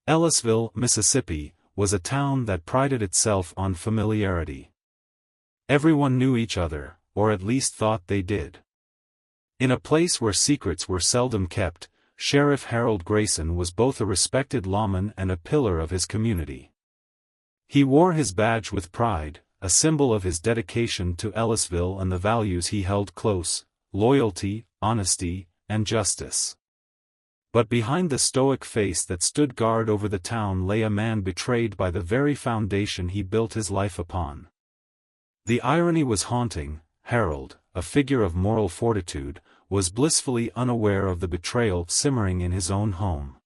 Ellisville, Mississippi, was a town that prided itself on familiarity. Everyone knew each other, or at least thought they did. In a place where secrets were seldom kept, Sheriff Harold Grayson was both a respected lawman and a pillar of his community. He wore his badge with pride, a symbol of his dedication to Ellisville and the values he held close: loyalty, honesty, and justice. But behind the stoic face that stood guard over the town lay a man betrayed by the very foundation he built his life upon. The irony was haunting. Harold, a figure of moral fortitude, was blissfully unaware of the betrayal simmering in his own home.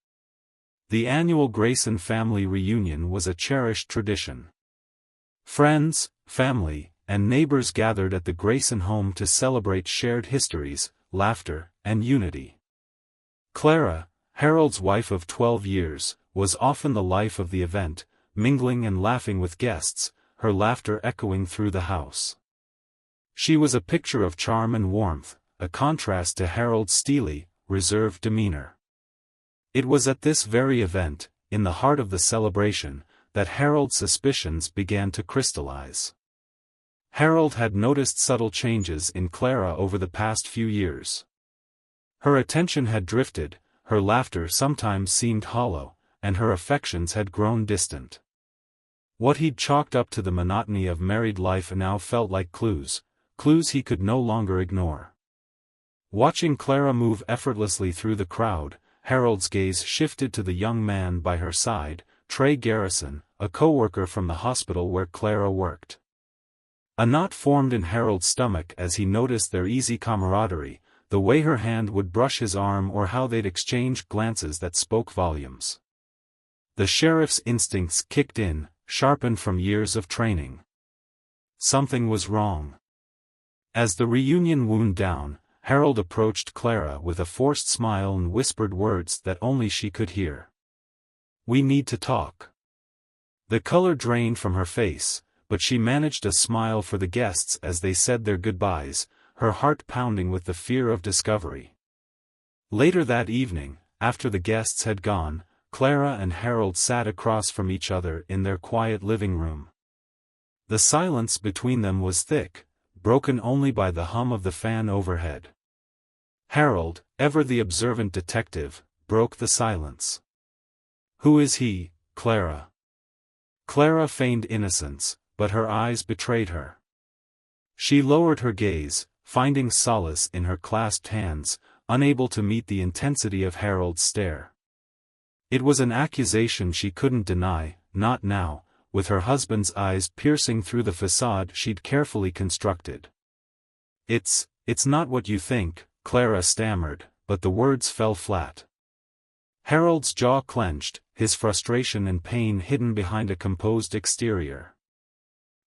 The annual Grayson family reunion was a cherished tradition. Friends, family, and neighbors gathered at the Grayson home to celebrate shared histories, laughter, and unity. Clara, Harold's wife of 12 years, was often the life of the event, mingling and laughing with guests, her laughter echoing through the house. She was a picture of charm and warmth, a contrast to Harold's steely, reserved demeanor. It was at this very event, in the heart of the celebration, that Harold's suspicions began to crystallize. Harold had noticed subtle changes in Clara over the past few years. Her attention had drifted, her laughter sometimes seemed hollow, and her affections had grown distant. What he'd chalked up to the monotony of married life now felt like clues he could no longer ignore. Watching Clara move effortlessly through the crowd, Harold's gaze shifted to the young man by her side, Trey Garrison, a co-worker from the hospital where Clara worked. A knot formed in Harold's stomach as he noticed their easy camaraderie, the way her hand would brush his arm or how they'd exchange glances that spoke volumes. The sheriff's instincts kicked in, sharpened from years of training. Something was wrong. As the reunion wound down, Harold approached Clara with a forced smile and whispered words that only she could hear. "We need to talk." The color drained from her face, but she managed a smile for the guests as they said their goodbyes, her heart pounding with the fear of discovery. Later that evening, after the guests had gone, Clara and Harold sat across from each other in their quiet living room. The silence between them was thick, broken only by the hum of the fan overhead. Harold, ever the observant detective, broke the silence. "Who is he, Clara?" Clara feigned innocence, but her eyes betrayed her. She lowered her gaze, finding solace in her clasped hands, unable to meet the intensity of Harold's stare. It was an accusation she couldn't deny, not now, with her husband's eyes piercing through the facade she'd carefully constructed. It's not what you think," Clara stammered, but the words fell flat. Harold's jaw clenched, his frustration and pain hidden behind a composed exterior.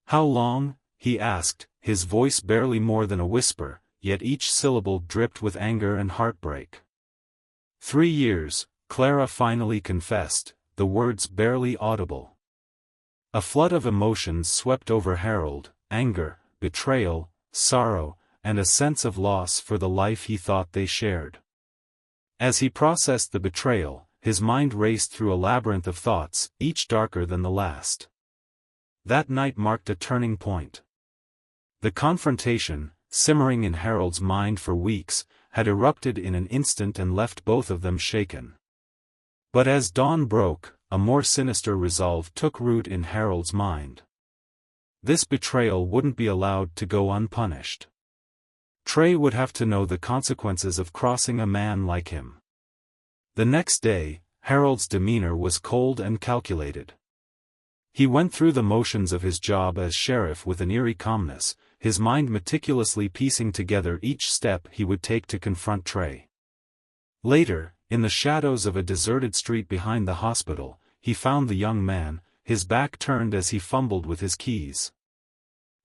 "How long?" he asked, his voice barely more than a whisper, yet each syllable dripped with anger and heartbreak. 3 years, Clara finally confessed, the words barely audible. A flood of emotions swept over Harold: anger, betrayal, sorrow, and a sense of loss for the life he thought they shared. As he processed the betrayal, his mind raced through a labyrinth of thoughts, each darker than the last. That night marked a turning point. The confrontation, simmering in Harold's mind for weeks, had erupted in an instant and left both of them shaken. But as dawn broke, a more sinister resolve took root in Harold's mind. This betrayal wouldn't be allowed to go unpunished. Trey would have to know the consequences of crossing a man like him. The next day, Harold's demeanor was cold and calculated. He went through the motions of his job as sheriff with an eerie calmness, his mind meticulously piecing together each step he would take to confront Trey. Later, in the shadows of a deserted street behind the hospital, he found the young man, his back turned as he fumbled with his keys.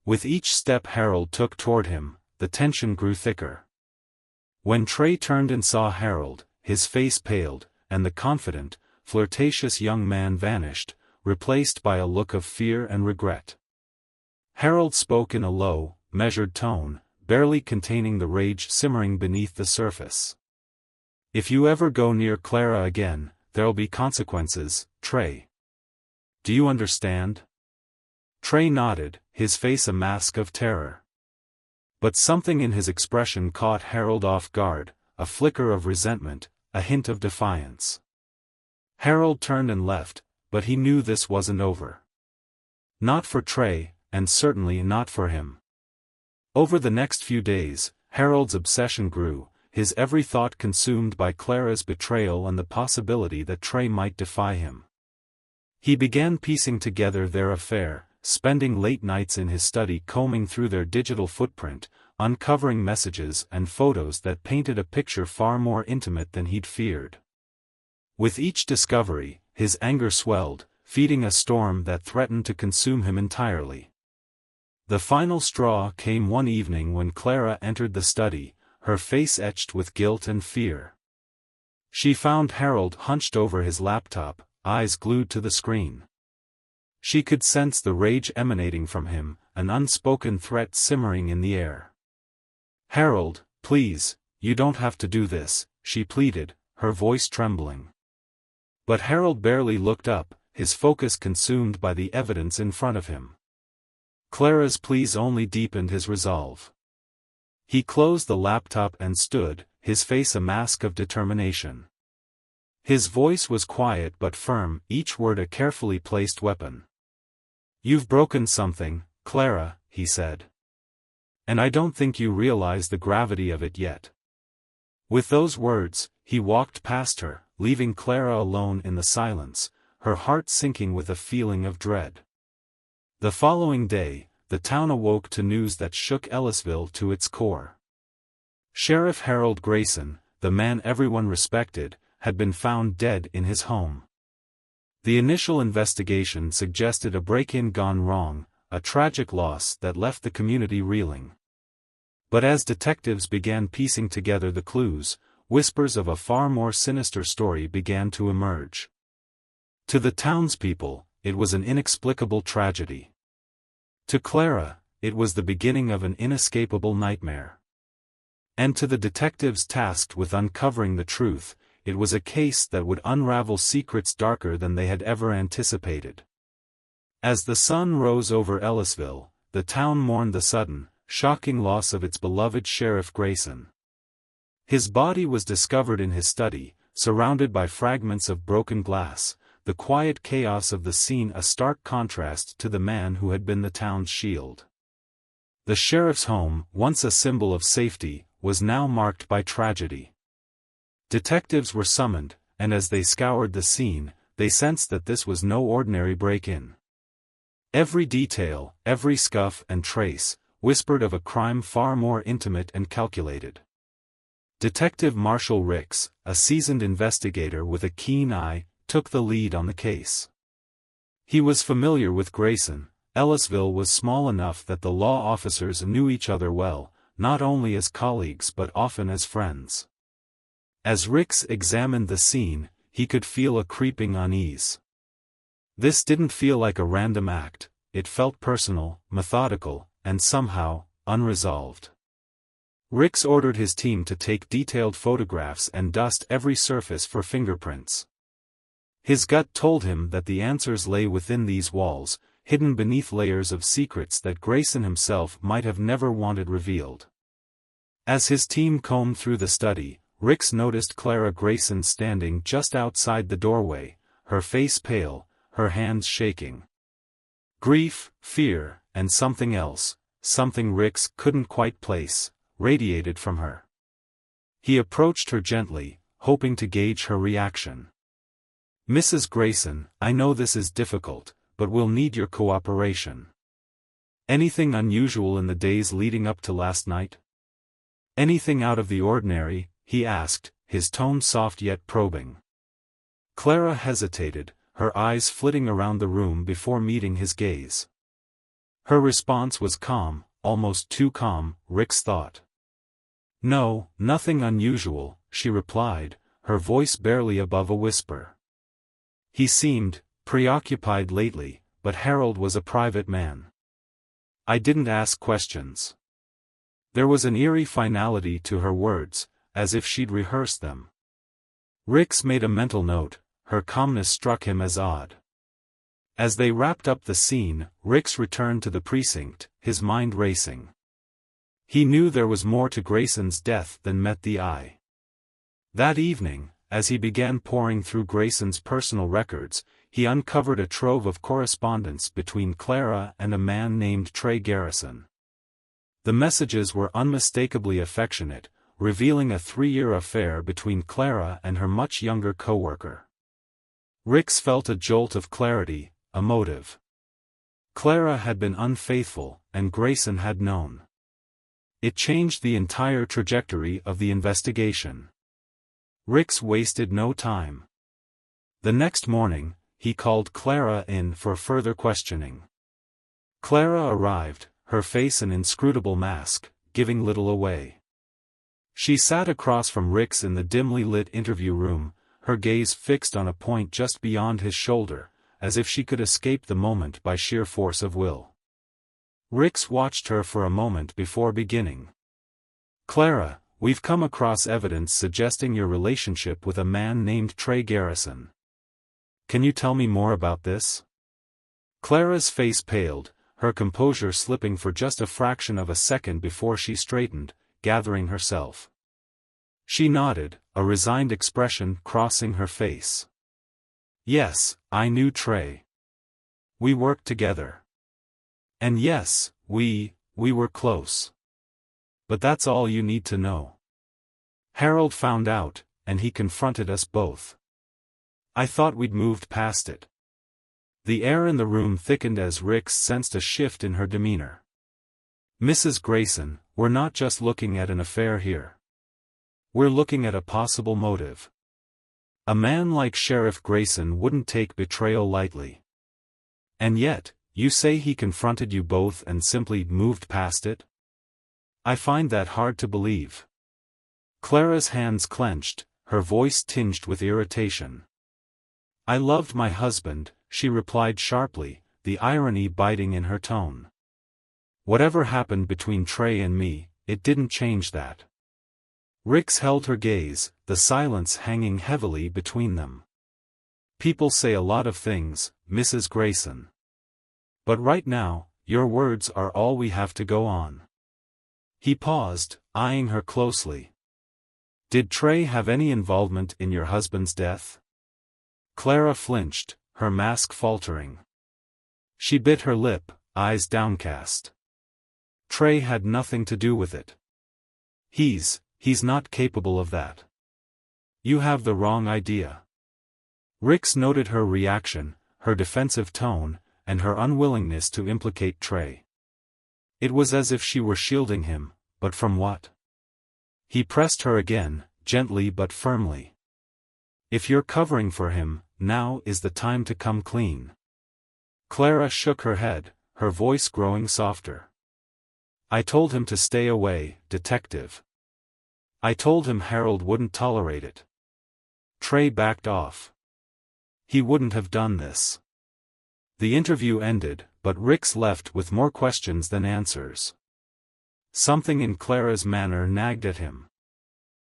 With each step Harold took toward him, the tension grew thicker. When Trey turned and saw Harold, his face paled, and the confident, flirtatious young man vanished, replaced by a look of fear and regret. Harold spoke in a low, measured tone, barely containing the rage simmering beneath the surface. "If you ever go near Clara again, there'll be consequences, Trey. Do you understand? Trey nodded, his face a mask of terror. But something in his expression caught Harold off guard, a flicker of resentment, a hint of defiance. Harold turned and left, but he knew this wasn't over. Not for Trey, and certainly not for him. Over the next few days, Harold's obsession grew, his every thought consumed by Clara's betrayal and the possibility that Trey might defy him. He began piecing together their affair, spending late nights in his study combing through their digital footprint, uncovering messages and photos that painted a picture far more intimate than he'd feared. With each discovery, his anger swelled, feeding a storm that threatened to consume him entirely. The final straw came one evening when Clara entered the study, her face etched with guilt and fear. She found Harold hunched over his laptop, eyes glued to the screen. She could sense the rage emanating from him, an unspoken threat simmering in the air. "Harold, please, you don't have to do this," she pleaded, her voice trembling. But Harold barely looked up, his focus consumed by the evidence in front of him. Clara's pleas only deepened his resolve. He closed the laptop and stood, his face a mask of determination. His voice was quiet but firm, each word a carefully placed weapon. "You've broken something, Clara," he said. "And I don't think you realize the gravity of it yet." With those words, he walked past her, leaving Clara alone in the silence, her heart sinking with a feeling of dread. The following day, the town awoke to news that shook Ellisville to its core. Sheriff Harold Grayson, the man everyone respected, had been found dead in his home. The initial investigation suggested a break-in gone wrong, a tragic loss that left the community reeling. But as detectives began piecing together the clues, whispers of a far more sinister story began to emerge. To the townspeople, it was an inexplicable tragedy. To Clara, it was the beginning of an inescapable nightmare. And to the detectives tasked with uncovering the truth, it was a case that would unravel secrets darker than they had ever anticipated. As the sun rose over Ellisville, the town mourned the sudden, shocking loss of its beloved Sheriff Grayson. His body was discovered in his study, surrounded by fragments of broken glass, the quiet chaos of the scene a stark contrast to the man who had been the town's shield. The sheriff's home, once a symbol of safety, was now marked by tragedy. Detectives were summoned, and as they scoured the scene, they sensed that this was no ordinary break-in. Every detail, every scuff and trace, whispered of a crime far more intimate and calculated. Detective Marshall Ricks, a seasoned investigator with a keen eye, took the lead on the case. He was familiar with Grayson. Ellisville was small enough that the law officers knew each other well, not only as colleagues but often as friends. As Ricks examined the scene, he could feel a creeping unease. This didn't feel like a random act, it felt personal, methodical, and somehow, unresolved. Ricks ordered his team to take detailed photographs and dust every surface for fingerprints. His gut told him that the answers lay within these walls, hidden beneath layers of secrets that Grayson himself might have never wanted revealed. As his team combed through the study, Ricks noticed Clara Grayson standing just outside the doorway, her face pale, her hands shaking. Grief, fear, and something else, something Ricks couldn't quite place, radiated from her. He approached her gently, hoping to gauge her reaction. "Mrs. Grayson, I know this is difficult, but we'll need your cooperation. Anything unusual in the days leading up to last night? Anything out of the ordinary?" he asked, his tone soft yet probing. Clara hesitated, her eyes flitting around the room before meeting his gaze. Her response was calm, almost too calm, Ricks thought. "No, nothing unusual," she replied, her voice barely above a whisper. He seemed preoccupied lately, but Harold was a private man. "I didn't ask questions." There was an eerie finality to her words, as if she'd rehearsed them. Ricks made a mental note, her calmness struck him as odd. As they wrapped up the scene, Rix returned to the precinct, his mind racing. He knew there was more to Grayson's death than met the eye. That evening, as he began poring through Grayson's personal records, he uncovered a trove of correspondence between Clara and a man named Trey Garrison. The messages were unmistakably affectionate, revealing a 3-year affair between Clara and her much younger co-worker. Rix felt a jolt of clarity, a motive. Clara had been unfaithful, and Grayson had known. It changed the entire trajectory of the investigation. Rix wasted no time. The next morning, he called Clara in for further questioning. Clara arrived, her face an inscrutable mask, giving little away. She sat across from Rix in the dimly lit interview room, her gaze fixed on a point just beyond his shoulder, as if she could escape the moment by sheer force of will. Rix watched her for a moment before beginning. "Clara, we've come across evidence suggesting your relationship with a man named Trey Garrison. Can you tell me more about this?" Clara's face paled, her composure slipping for just a fraction of a second before she straightened, gathering herself. She nodded, a resigned expression crossing her face. "Yes, I knew Trey. We worked together. And yes, we were close. But that's all you need to know. Harold found out, and he confronted us both. I thought we'd moved past it." The air in the room thickened as Rix sensed a shift in her demeanor. "Mrs. Grayson, we're not just looking at an affair here. We're looking at a possible motive. A man like Sheriff Grayson wouldn't take betrayal lightly. And yet, you say he confronted you both and simply moved past it? I find that hard to believe." Clara's hands clenched, her voice tinged with irritation. "I loved my husband," she replied sharply, the irony biting in her tone. "Whatever happened between Trey and me, it didn't change that." Rix held her gaze, the silence hanging heavily between them. "People say a lot of things, Mrs. Grayson. But right now, your words are all we have to go on." He paused, eyeing her closely. "Did Trey have any involvement in your husband's death?" Clara flinched, her mask faltering. She bit her lip, eyes downcast. "Trey had nothing to do with it. He's not capable of that. You have the wrong idea." Rix noted her reaction, her defensive tone, and her unwillingness to implicate Trey. It was as if she were shielding him, but from what? He pressed her again, gently but firmly. "If you're covering for him, now is the time to come clean." Clara shook her head, her voice growing softer. "I told him to stay away, detective. I told him Harold wouldn't tolerate it. Trey backed off. He wouldn't have done this." The interview ended, but Rix left with more questions than answers. Something in Clara's manner nagged at him.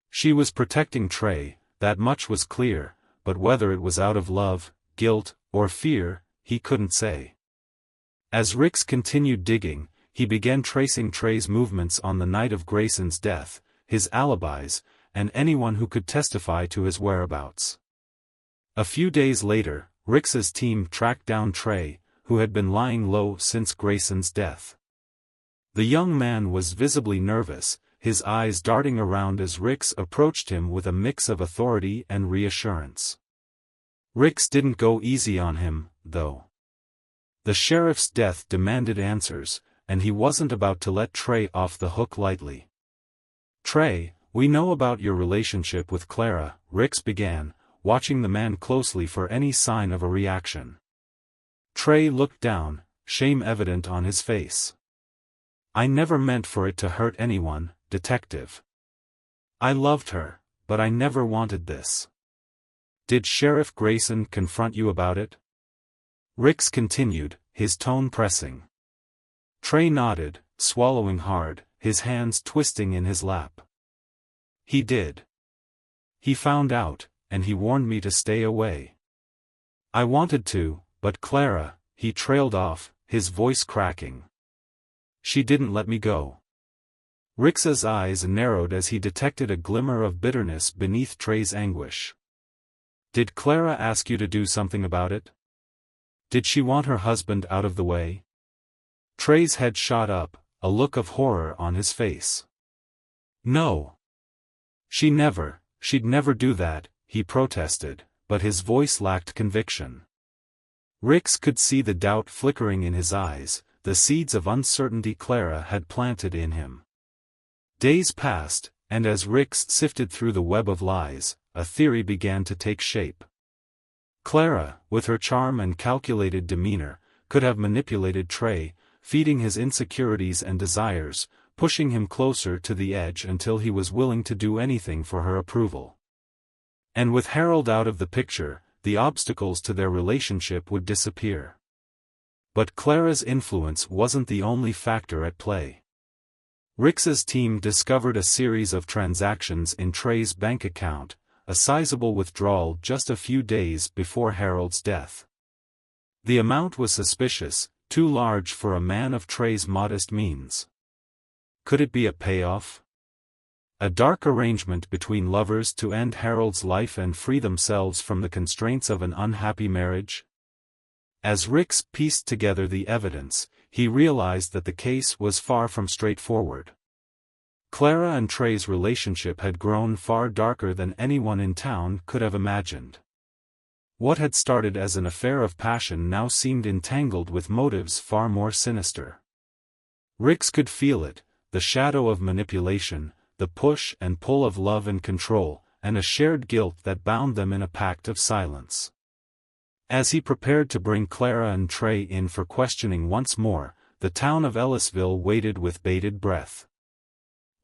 She was protecting Trey, that much was clear, but whether it was out of love, guilt, or fear, he couldn't say. As Rix continued digging, he began tracing Trey's movements on the night of Grayson's death, his alibis, and anyone who could testify to his whereabouts. A few days later, Rix's team tracked down Trey, who had been lying low since Grayson's death. The young man was visibly nervous, his eyes darting around as Rix approached him with a mix of authority and reassurance. Rix didn't go easy on him, though. The sheriff's death demanded answers, and he wasn't about to let Trey off the hook lightly. "Trey, we know about your relationship with Clara," Rix began, watching the man closely for any sign of a reaction. Trey looked down, shame evident on his face. "I never meant for it to hurt anyone, detective. I loved her, but I never wanted this." "Did Sheriff Grayson confront you about it?" Rix continued, his tone pressing. Trey nodded, swallowing hard, his hands twisting in his lap. "He did. He found out, and he warned me to stay away." I wanted to, but Clara, he trailed off, his voice cracking. She didn't let me go. Rick's eyes narrowed as he detected a glimmer of bitterness beneath Trey's anguish. Did Clara ask you to do something about it? Did she want her husband out of the way? Trey's head shot up, a look of horror on his face. No. She'd never do that, he protested, but his voice lacked conviction. Ricks could see the doubt flickering in his eyes, the seeds of uncertainty Clara had planted in him. Days passed, and as Ricks sifted through the web of lies, a theory began to take shape. Clara, with her charm and calculated demeanor, could have manipulated Trey, feeding his insecurities and desires, pushing him closer to the edge until he was willing to do anything for her approval. And with Harold out of the picture, the obstacles to their relationship would disappear. But Clara's influence wasn't the only factor at play. Ricks's team discovered a series of transactions in Trey's bank account, a sizable withdrawal just a few days before Harold's death. The amount was suspicious, too large for a man of Trey's modest means. Could it be a payoff? A dark arrangement between lovers to end Harold's life and free themselves from the constraints of an unhappy marriage? As Ricks pieced together the evidence, he realized that the case was far from straightforward. Clara and Trey's relationship had grown far darker than anyone in town could have imagined. What had started as an affair of passion now seemed entangled with motives far more sinister. Ricks could feel it, the shadow of manipulation, the push and pull of love and control, and a shared guilt that bound them in a pact of silence. As he prepared to bring Clara and Trey in for questioning once more, the town of Ellisville waited with bated breath.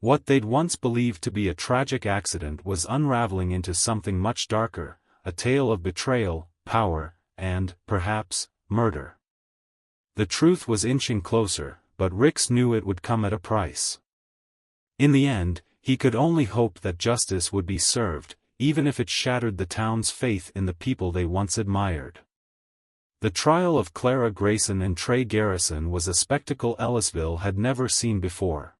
What they'd once believed to be a tragic accident was unraveling into something much darker, a tale of betrayal, power, and, perhaps, murder. The truth was inching closer, but Ricks knew it would come at a price. In the end, he could only hope that justice would be served, even if it shattered the town's faith in the people they once admired. The trial of Clara Grayson and Trey Garrison was a spectacle Ellisville had never seen before.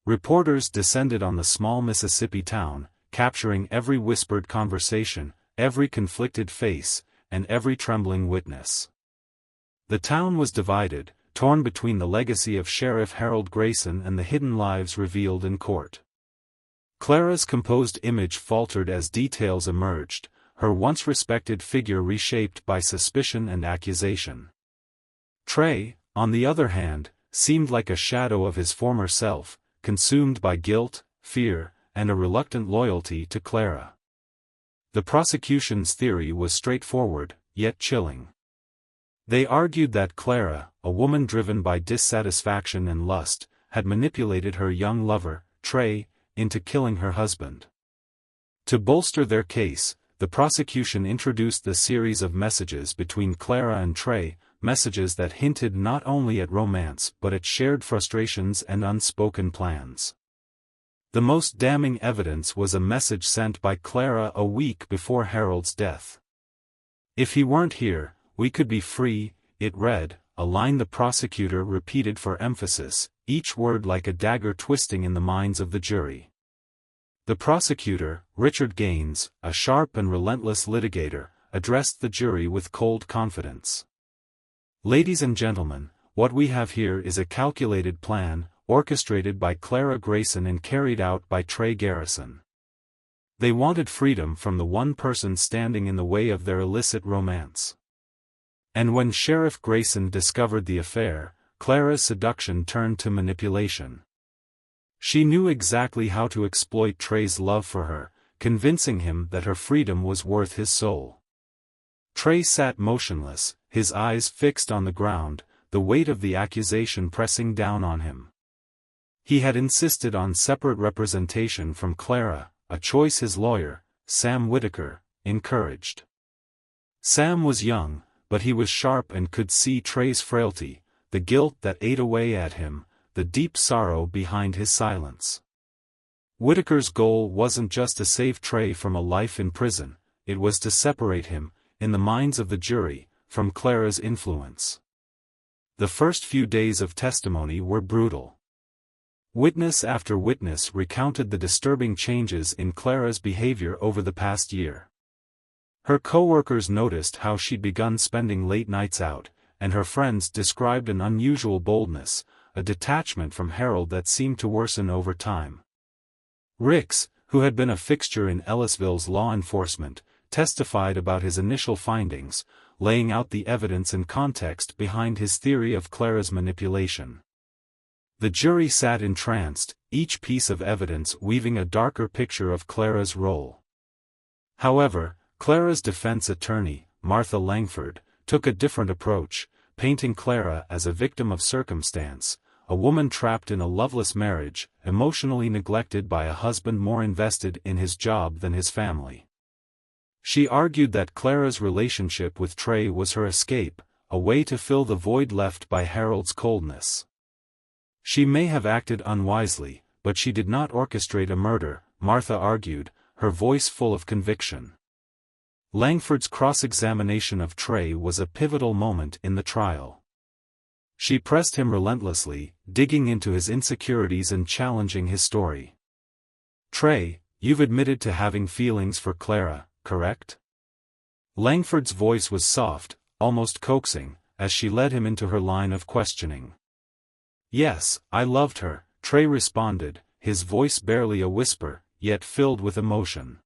Reporters descended on the small Mississippi town, capturing every whispered conversation, every conflicted face, and every trembling witness. The town was divided, torn between the legacy of Sheriff Harold Grayson and the hidden lives revealed in court. Clara's composed image faltered as details emerged, her once respected figure reshaped by suspicion and accusation. Trey, on the other hand, seemed like a shadow of his former self, consumed by guilt, fear, and a reluctant loyalty to Clara. The prosecution's theory was straightforward, yet chilling. They argued that Clara, a woman driven by dissatisfaction and lust, had manipulated her young lover, Trey, into killing her husband. To bolster their case, the prosecution introduced the series of messages between Clara and Trey, messages that hinted not only at romance but at shared frustrations and unspoken plans. The most damning evidence was a message sent by Clara a week before Harold's death. "If he weren't here, we could be free," it read, a line the prosecutor repeated for emphasis, each word like a dagger twisting in the minds of the jury. The prosecutor, Richard Gaines, a sharp and relentless litigator, addressed the jury with cold confidence. "Ladies and gentlemen, what we have here is a calculated plan, orchestrated by Clara Grayson and carried out by Trey Garrison. They wanted freedom from the one person standing in the way of their illicit romance. And when Sheriff Grayson discovered the affair, Clara's seduction turned to manipulation. She knew exactly how to exploit Trey's love for her, convincing him that her freedom was worth his soul." Trey sat motionless, his eyes fixed on the ground, the weight of the accusation pressing down on him. He had insisted on separate representation from Clara, a choice his lawyer, Sam Whitaker, encouraged. Sam was young, but he was sharp and could see Trey's frailty, the guilt that ate away at him, the deep sorrow behind his silence. Whitaker's goal wasn't just to save Trey from a life in prison, it was to separate him, in the minds of the jury, from Clara's influence. The first few days of testimony were brutal. Witness after witness recounted the disturbing changes in Clara's behavior over the past year. Her co-workers noticed how she'd begun spending late nights out, and her friends described an unusual boldness, a detachment from Harold that seemed to worsen over time. Ricks, who had been a fixture in Ellisville's law enforcement, testified about his initial findings, laying out the evidence and context behind his theory of Clara's manipulation. The jury sat entranced, each piece of evidence weaving a darker picture of Clara's role. However, Clara's defense attorney, Martha Langford, took a different approach, painting Clara as a victim of circumstance, a woman trapped in a loveless marriage, emotionally neglected by a husband more invested in his job than his family. She argued that Clara's relationship with Trey was her escape, a way to fill the void left by Harold's coldness. She may have acted unwisely, but she did not orchestrate a murder, Martha argued, her voice full of conviction. Langford's cross-examination of Trey was a pivotal moment in the trial. She pressed him relentlessly, digging into his insecurities and challenging his story. "Trey, you've admitted to having feelings for Clara, correct?" Langford's voice was soft, almost coaxing, as she led him into her line of questioning. "Yes, I loved her," Trey responded, his voice barely a whisper, yet filled with emotion.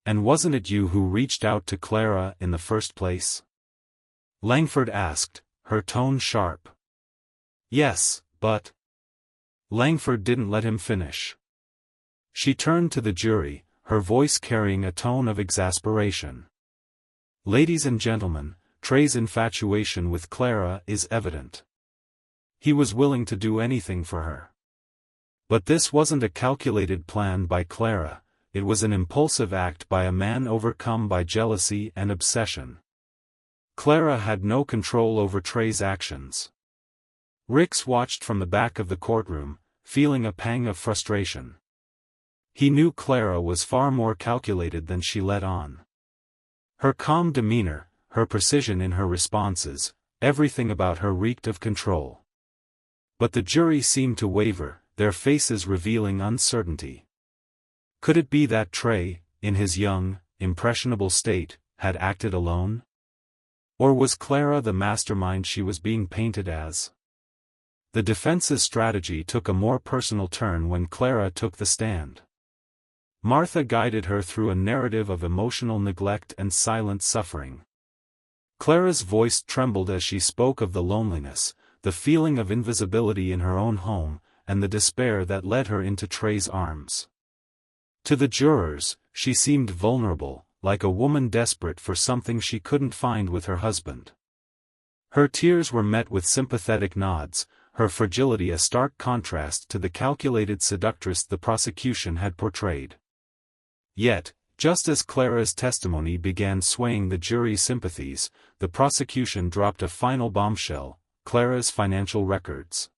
"And wasn't it you who reached out to Clara in the first place?" Langford asked, her tone sharp. "Yes, but—" Langford didn't let him finish. She turned to the jury, her voice carrying a tone of exasperation. "Ladies and gentlemen, Trey's infatuation with Clara is evident. He was willing to do anything for her. But this wasn't a calculated plan by Clara, it was an impulsive act by a man overcome by jealousy and obsession. Clara had no control over Trey's actions." Ricks watched from the back of the courtroom, feeling a pang of frustration. He knew Clara was far more calculated than she let on. Her calm demeanor, her precision in her responses, everything about her reeked of control. But the jury seemed to waver, their faces revealing uncertainty. Could it be that Trey, in his young, impressionable state, had acted alone? Or was Clara the mastermind she was being painted as? The defense's strategy took a more personal turn when Clara took the stand. Martha guided her through a narrative of emotional neglect and silent suffering. Clara's voice trembled as she spoke of the loneliness, the feeling of invisibility in her own home, and the despair that led her into Trey's arms. To the jurors, she seemed vulnerable, like a woman desperate for something she couldn't find with her husband. Her tears were met with sympathetic nods, her fragility a stark contrast to the calculated seductress the prosecution had portrayed. Yet, just as Clara's testimony began swaying the jury's sympathies, the prosecution dropped a final bombshell: Clara's financial records.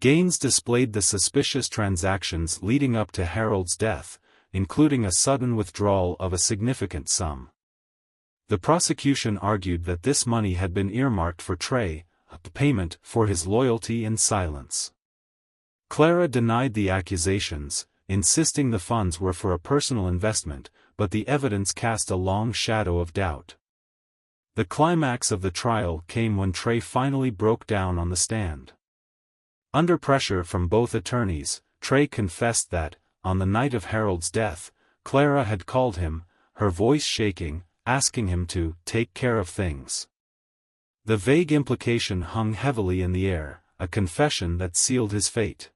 Gaines displayed the suspicious transactions leading up to Harold's death, including a sudden withdrawal of a significant sum. The prosecution argued that this money had been earmarked for Trey, a payment for his loyalty and silence. Clara denied the accusations, insisting the funds were for a personal investment, but the evidence cast a long shadow of doubt. The climax of the trial came when Trey finally broke down on the stand. Under pressure from both attorneys, Trey confessed that, on the night of Harold's death, Clara had called him, her voice shaking, asking him to take care of things. The vague implication hung heavily in the air, a confession that sealed his fate.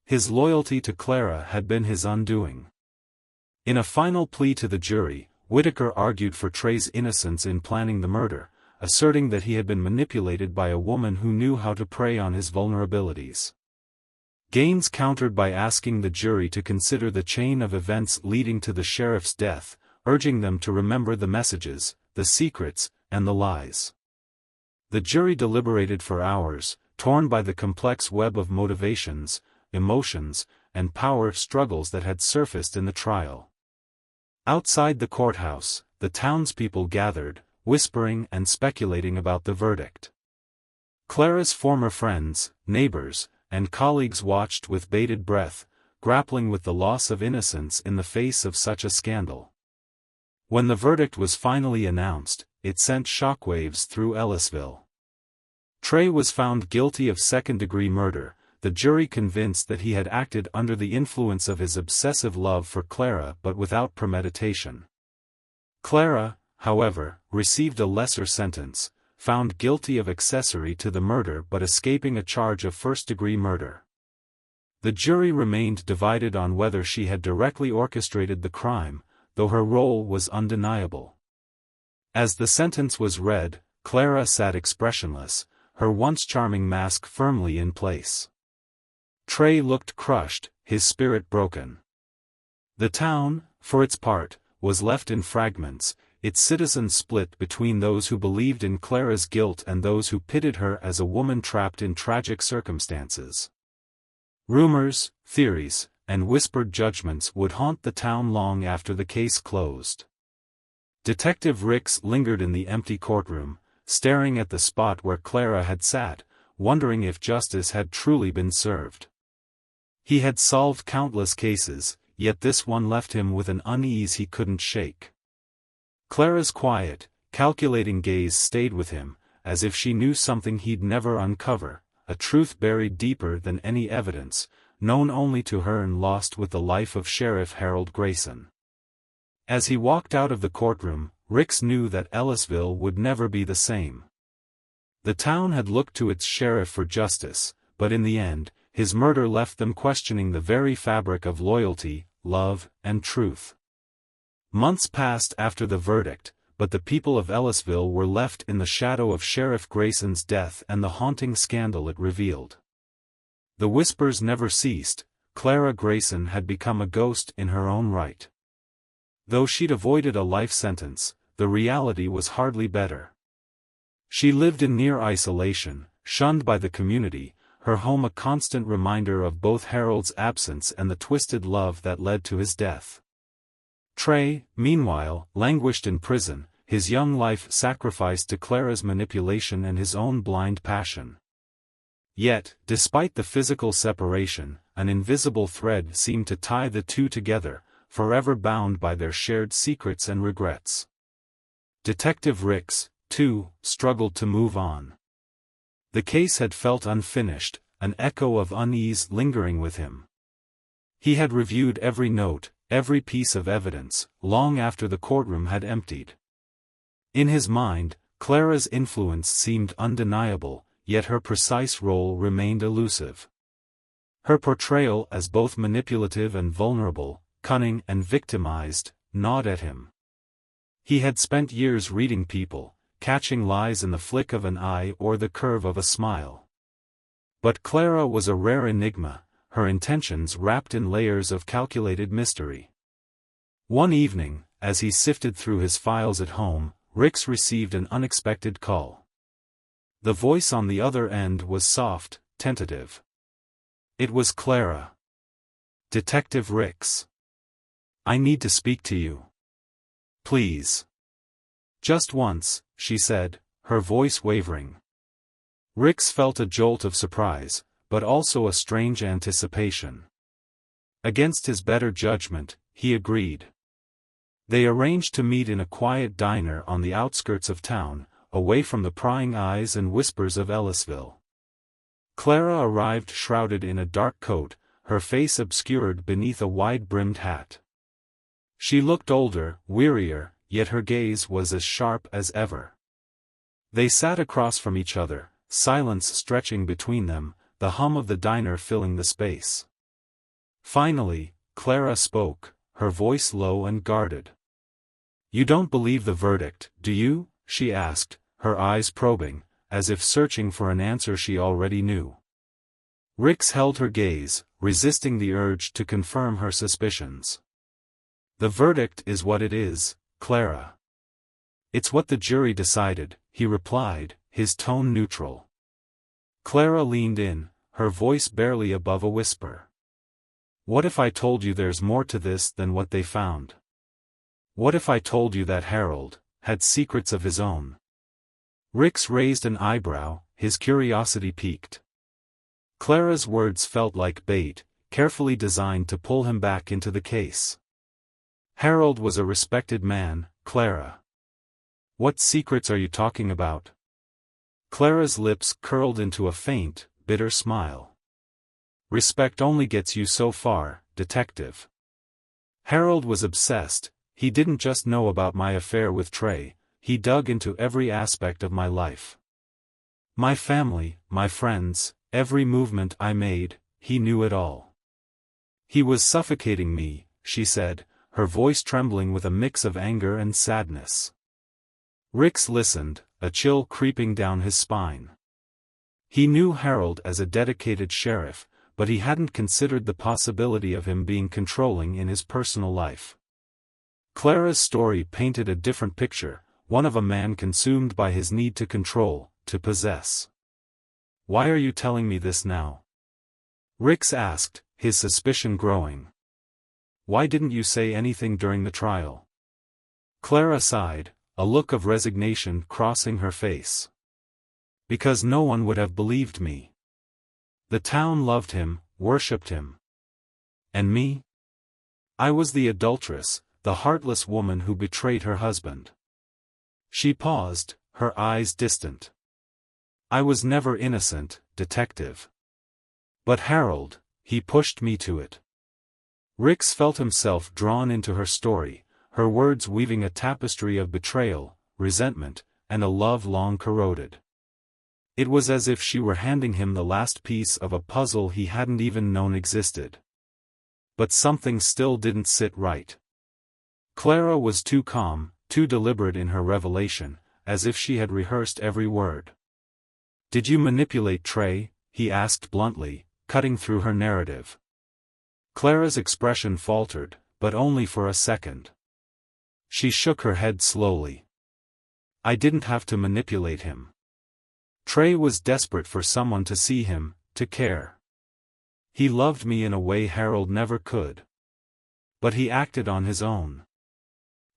His loyalty to Clara had been his undoing. In a final plea to the jury, Whitaker argued for Trey's innocence in planning the murder, asserting that he had been manipulated by a woman who knew how to prey on his vulnerabilities. Gaines countered by asking the jury to consider the chain of events leading to the sheriff's death, urging them to remember the messages, the secrets, and the lies. The jury deliberated for hours, torn by the complex web of motivations, emotions, and power struggles that had surfaced in the trial. Outside the courthouse, the townspeople gathered, whispering and speculating about the verdict. Clara's former friends, neighbors, and colleagues watched with bated breath, grappling with the loss of innocence in the face of such a scandal. When the verdict was finally announced, it sent shockwaves through Ellisville. Trey was found guilty of second-degree murder, the jury convinced that he had acted under the influence of his obsessive love for Clara but without premeditation. Clara, however, received a lesser sentence, found guilty of accessory to the murder but escaping a charge of first-degree murder. The jury remained divided on whether she had directly orchestrated the crime, though her role was undeniable. As the sentence was read, Clara sat expressionless, her once charming mask firmly in place. Trey looked crushed, his spirit broken. The town, for its part, was left in fragments, its citizens split between those who believed in Clara's guilt and those who pitied her as a woman trapped in tragic circumstances. Rumors, theories, and whispered judgments would haunt the town long after the case closed. Detective Ricks lingered in the empty courtroom, staring at the spot where Clara had sat, wondering if justice had truly been served. He had solved countless cases, yet this one left him with an unease he couldn't shake. Clara's quiet, calculating gaze stayed with him, as if she knew something he'd never uncover, a truth buried deeper than any evidence, known only to her and lost with the life of Sheriff Harold Grayson. As he walked out of the courtroom, Ricks knew that Ellisville would never be the same. The town had looked to its sheriff for justice, but in the end, his murder left them questioning the very fabric of loyalty, love, and truth. Months passed after the verdict, but the people of Ellisville were left in the shadow of Sheriff Grayson's death and the haunting scandal it revealed. The whispers never ceased, Clara Grayson had become a ghost in her own right. Though she'd avoided a life sentence, the reality was hardly better. She lived in near isolation, shunned by the community, her home a constant reminder of both Harold's absence and the twisted love that led to his death. Trey, meanwhile, languished in prison, his young life sacrificed to Clara's manipulation and his own blind passion. Yet, despite the physical separation, an invisible thread seemed to tie the two together, forever bound by their shared secrets and regrets. Detective Ricks, too, struggled to move on. The case had felt unfinished, an echo of unease lingering with him. He had reviewed every note, every piece of evidence, long after the courtroom had emptied. In his mind, Clara's influence seemed undeniable, yet her precise role remained elusive. Her portrayal as both manipulative and vulnerable, cunning and victimized, gnawed at him. He had spent years reading people, catching lies in the flick of an eye or the curve of a smile. But Clara was a rare enigma, her intentions wrapped in layers of calculated mystery. One evening, as he sifted through his files at home, Ricks received an unexpected call. The voice on the other end was soft, tentative. It was Clara. "Detective Ricks. I need to speak to you. Please." "Just once," she said, her voice wavering. Ricks felt a jolt of surprise, but also a strange anticipation. Against his better judgment, he agreed. They arranged to meet in a quiet diner on the outskirts of town, away from the prying eyes and whispers of Ellisville. Clara arrived shrouded in a dark coat, her face obscured beneath a wide-brimmed hat. She looked older, wearier, yet her gaze was as sharp as ever. They sat across from each other, silence stretching between them, the hum of the diner filling the space. Finally, Clara spoke, her voice low and guarded. "You don't believe the verdict, do you?" she asked, her eyes probing, as if searching for an answer she already knew. Ricks held her gaze, resisting the urge to confirm her suspicions. "The verdict is what it is, Clara. It's what the jury decided," he replied, his tone neutral. Clara leaned in, her voice barely above a whisper. "What if I told you there's more to this than what they found?" What if I told you that Harold had secrets of his own? Rix raised an eyebrow, his curiosity piqued. Clara's words felt like bait, carefully designed to pull him back into the case. Harold was a respected man, Clara. What secrets are you talking about? Clara's lips curled into a faint, bitter smile. Respect only gets you so far, detective. Harold was obsessed. He didn't just know about my affair with Trey, he dug into every aspect of my life. My family, my friends, every movement I made, he knew it all. He was suffocating me, she said, her voice trembling with a mix of anger and sadness. Rix listened, a chill creeping down his spine. He knew Harold as a dedicated sheriff, but he hadn't considered the possibility of him being controlling in his personal life. Clara's story painted a different picture, one of a man consumed by his need to control, to possess. Why are you telling me this now? Rix asked, his suspicion growing. Why didn't you say anything during the trial? Clara sighed, a look of resignation crossing her face. Because no one would have believed me. The town loved him, worshipped him. And me? I was the adulteress, the heartless woman who betrayed her husband. She paused, her eyes distant. I was never innocent, detective. But Harold, he pushed me to it. Rix felt himself drawn into her story, her words weaving a tapestry of betrayal, resentment, and a love long corroded. It was as if she were handing him the last piece of a puzzle he hadn't even known existed. But something still didn't sit right. Clara was too calm, too deliberate in her revelation, as if she had rehearsed every word. Did you manipulate Trey? He asked bluntly, cutting through her narrative. Clara's expression faltered, but only for a second. She shook her head slowly. I didn't have to manipulate him. Trey was desperate for someone to see him, to care. He loved me in a way Harold never could. But he acted on his own.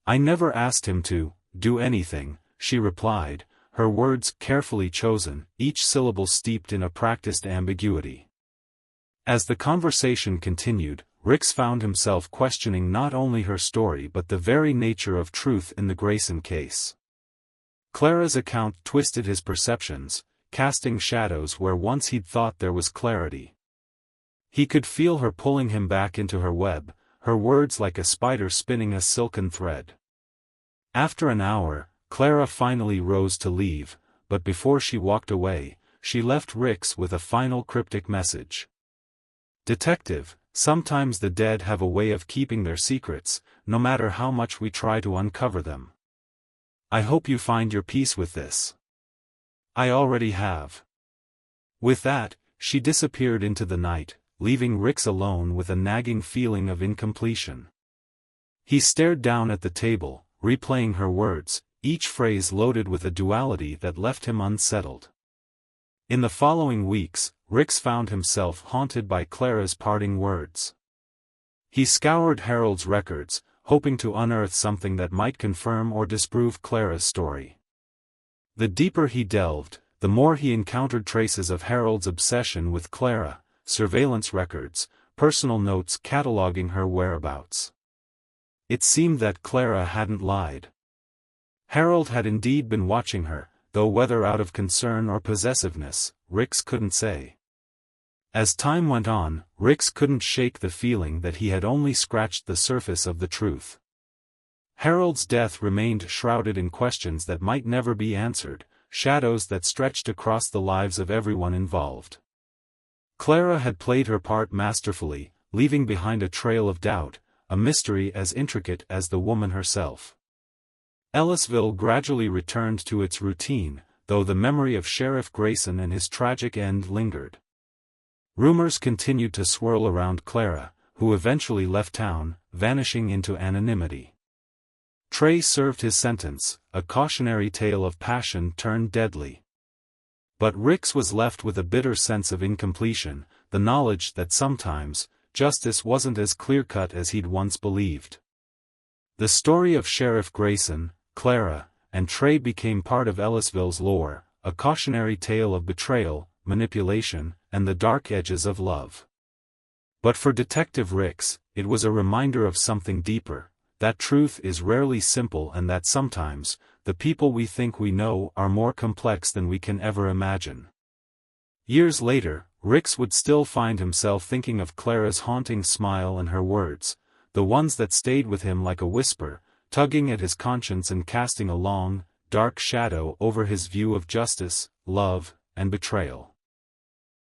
I never asked him to do anything, she replied, her words carefully chosen, each syllable steeped in a practiced ambiguity. As the conversation continued, Rix found himself questioning not only her story but the very nature of truth in the Grayson case. Clara's account twisted his perceptions, casting shadows where once he'd thought there was clarity. He could feel her pulling him back into her web, her words like a spider spinning a silken thread. After an hour, Clara finally rose to leave, but before she walked away, she left Rix with a final cryptic message. Detective, sometimes the dead have a way of keeping their secrets, no matter how much we try to uncover them. I hope you find your peace with this. I already have. With that, she disappeared into the night, leaving Rix alone with a nagging feeling of incompletion. He stared down at the table, replaying her words, each phrase loaded with a duality that left him unsettled. In the following weeks, Rix found himself haunted by Clara's parting words. He scoured Harold's records, hoping to unearth something that might confirm or disprove Clara's story. The deeper he delved, the more he encountered traces of Harold's obsession with Clara, surveillance records, personal notes cataloging her whereabouts. It seemed that Clara hadn't lied. Harold had indeed been watching her, though whether out of concern or possessiveness, Rix couldn't say. As time went on, Rix couldn't shake the feeling that he had only scratched the surface of the truth. Harold's death remained shrouded in questions that might never be answered, shadows that stretched across the lives of everyone involved. Clara had played her part masterfully, leaving behind a trail of doubt, a mystery as intricate as the woman herself. Ellisville gradually returned to its routine, though the memory of Sheriff Grayson and his tragic end lingered. Rumors continued to swirl around Clara, who eventually left town, vanishing into anonymity. Trey served his sentence, a cautionary tale of passion turned deadly. But Rix was left with a bitter sense of incompletion, the knowledge that sometimes, justice wasn't as clear-cut as he'd once believed. The story of Sheriff Grayson, Clara, and Trey became part of Ellisville's lore, a cautionary tale of betrayal, manipulation, and the dark edges of love. But for Detective Ricks, it was a reminder of something deeper, that truth is rarely simple and that sometimes, the people we think we know are more complex than we can ever imagine. Years later, Ricks would still find himself thinking of Clara's haunting smile and her words, the ones that stayed with him like a whisper, tugging at his conscience and casting a long, dark shadow over his view of justice, love, and betrayal.